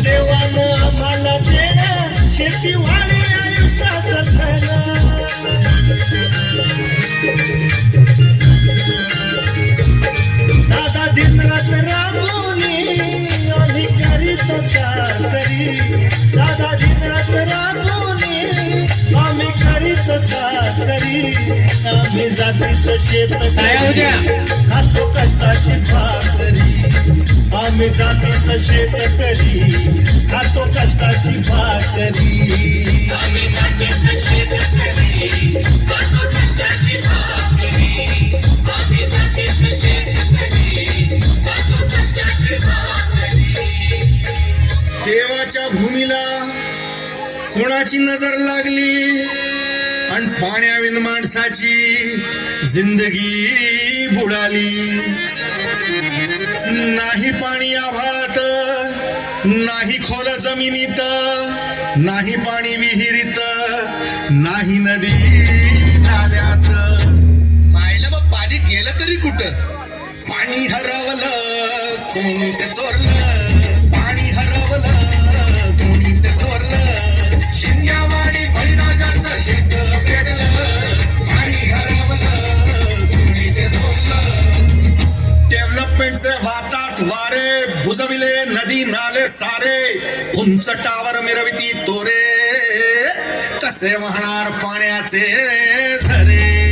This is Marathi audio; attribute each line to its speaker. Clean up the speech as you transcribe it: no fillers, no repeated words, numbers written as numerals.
Speaker 1: देवानं आम्हाला देणं शेती वाढी आयुष्यात जातीचं शेतकरी खातो कष्टाची भाकरी आम्ही जातीचं शेतकरी खातो कष्टाची भाकरी आम्ही जातीचं शेतकरी खातो कष्टाची भाकरी आम्ही जातीचं शेतकरी खातो कष्टाची भाकरी देवाच्या भूमीला कोणाची नजर लागली आणि पाण्याविन माणसाची जिंदगी बुडाली नाही पाणी आभाळात नाही खोल जमिनीत नाही पाणी विहिरीत नाही नदी नाल्यात
Speaker 2: पाहिलं मग पाणी गेलं तरी कुठं
Speaker 1: पाणी हरवलं कोणी ते चोरलं पाणी हरवलं कोणी ते चोरलं शिंग्यावाडी बळीराजाचं शेत पेटलं पाणी हरवलं कोणी ते चोरलं डेव्हलपमेंटचे वातात वारे बुजविले नदी नाले सारे उंच टावर मिरविती तोरे कसे वाहणार पाण्याचे झरे